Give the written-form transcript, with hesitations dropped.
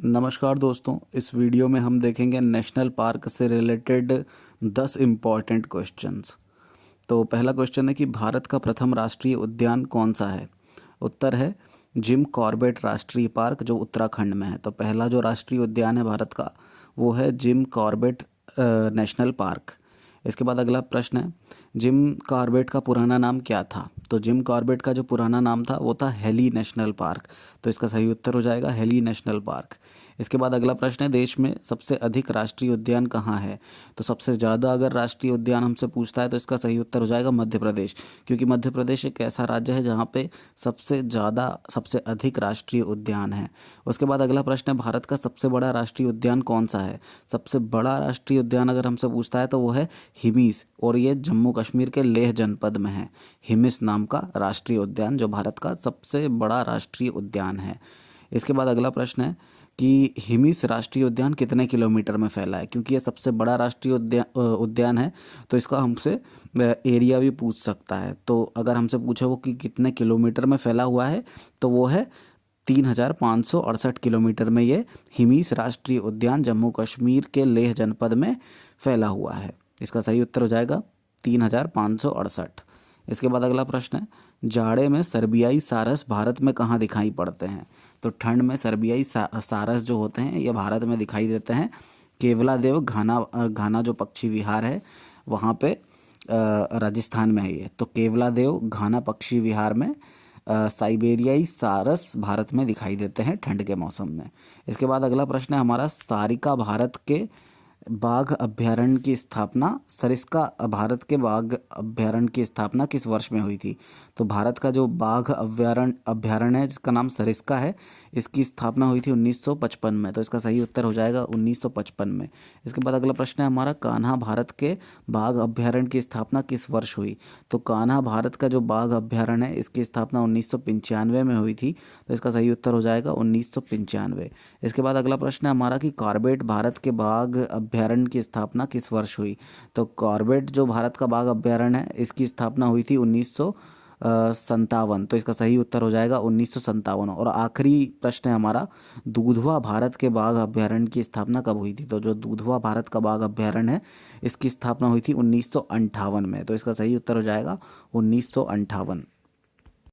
नमस्कार दोस्तों, इस वीडियो में हम देखेंगे नेशनल पार्क से रिलेटेड 10 इम्पॉर्टेंट क्वेश्चंस। तो पहला क्वेश्चन है कि भारत का प्रथम राष्ट्रीय उद्यान कौन सा है। उत्तर है जिम कॉर्बेट राष्ट्रीय पार्क, जो उत्तराखंड में है। तो पहला जो राष्ट्रीय उद्यान है भारत का वो है जिम कॉर्बेट नेशनल पार्क। इसके बाद अगला प्रश्न है, जिम कॉर्बेट का पुराना नाम क्या था। तो जिम कॉर्बेट का जो पुराना नाम था वो था हेली नेशनल पार्क। तो इसका सही उत्तर हो जाएगा हेली नेशनल पार्क। इसके बाद अगला प्रश्न है, देश में सबसे अधिक राष्ट्रीय उद्यान कहाँ है। तो सबसे ज़्यादा अगर राष्ट्रीय उद्यान हमसे पूछता है तो इसका सही उत्तर हो जाएगा मध्य प्रदेश, क्योंकि मध्य प्रदेश एक ऐसा राज्य है जहाँ पे सबसे ज़्यादा सबसे अधिक राष्ट्रीय उद्यान है। उसके बाद अगला प्रश्न है, भारत का सबसे बड़ा राष्ट्रीय उद्यान कौन सा है। सबसे बड़ा राष्ट्रीय उद्यान अगर हमसे पूछता है तो वो है हिमिस, और ये जम्मू कश्मीर के लेह जनपद में है। हिमिस नाम का राष्ट्रीय उद्यान जो भारत का सबसे बड़ा राष्ट्रीय उद्यान है। इसके बाद अगला प्रश्न है कि हिमिस राष्ट्रीय उद्यान कितने किलोमीटर में फैला है। क्योंकि ये सबसे बड़ा राष्ट्रीय उद्यान है तो इसका हमसे एरिया भी पूछ सकता है। तो अगर हमसे पूछे वो कि कितने किलोमीटर में फैला हुआ है तो वो है 3568 किलोमीटर में ये हिमिस राष्ट्रीय उद्यान जम्मू कश्मीर के लेह जनपद में फैला हुआ है। इसका सही उत्तर हो जाएगा 3568। इसके बाद अगला प्रश्न है, जाड़े में सर्बियाई सारस भारत में कहाँ दिखाई पड़ते हैं। तो ठंड में सर्बियाई सारस जो होते हैं ये भारत में दिखाई देते हैं केवलादेव घाना जो पक्षी विहार है वहाँ पे राजस्थान में है ये। तो केवलादेव घाना पक्षी विहार में साइबेरियाई सारस भारत में दिखाई देते हैं ठंड के मौसम में। इसके बाद अगला प्रश्न है हमारा, सारिका भारत के बाघ अभ्यारण्य की स्थापना सरिस्का भारत के बाघ अभ्यारण्य की स्थापना किस वर्ष में हुई थी। तो भारत का जो बाघ अभ्यारण्य है जिसका नाम सरिस्का है, इसकी स्थापना हुई थी 1955 में। तो इसका सही उत्तर हो जाएगा 1955 में। इसके बाद अगला प्रश्न है हमारा, कान्हा भारत के बाघ अभ्यारण्य की स्थापना किस वर्ष हुई। तो कान्हा भारत का जो बाघ अभ्यारण्य है इसकी स्थापना 1995 में हुई थी। तो इसका सही उत्तर हो जाएगा 1995। इसके बाद अगला प्रश्न है हमारा कि कॉर्बेट भारत के बाघ अभ्यारण्य की स्थापना किस वर्ष हुई। तो कॉर्बेट जो भारत का बाघ अभ्यारण्य है इसकी स्थापना हुई थी 1957। तो इसका सही उत्तर हो जाएगा 1957। और आखिरी प्रश्न है हमारा, दूधवा भारत के बाघ अभ्यारण्य की स्थापना कब हुई थी। तो जो दूधवा भारत का बाघ अभ्यारण्य है इसकी स्थापना हुई थी 1958 में। तो इसका सही उत्तर हो जाएगा 1958।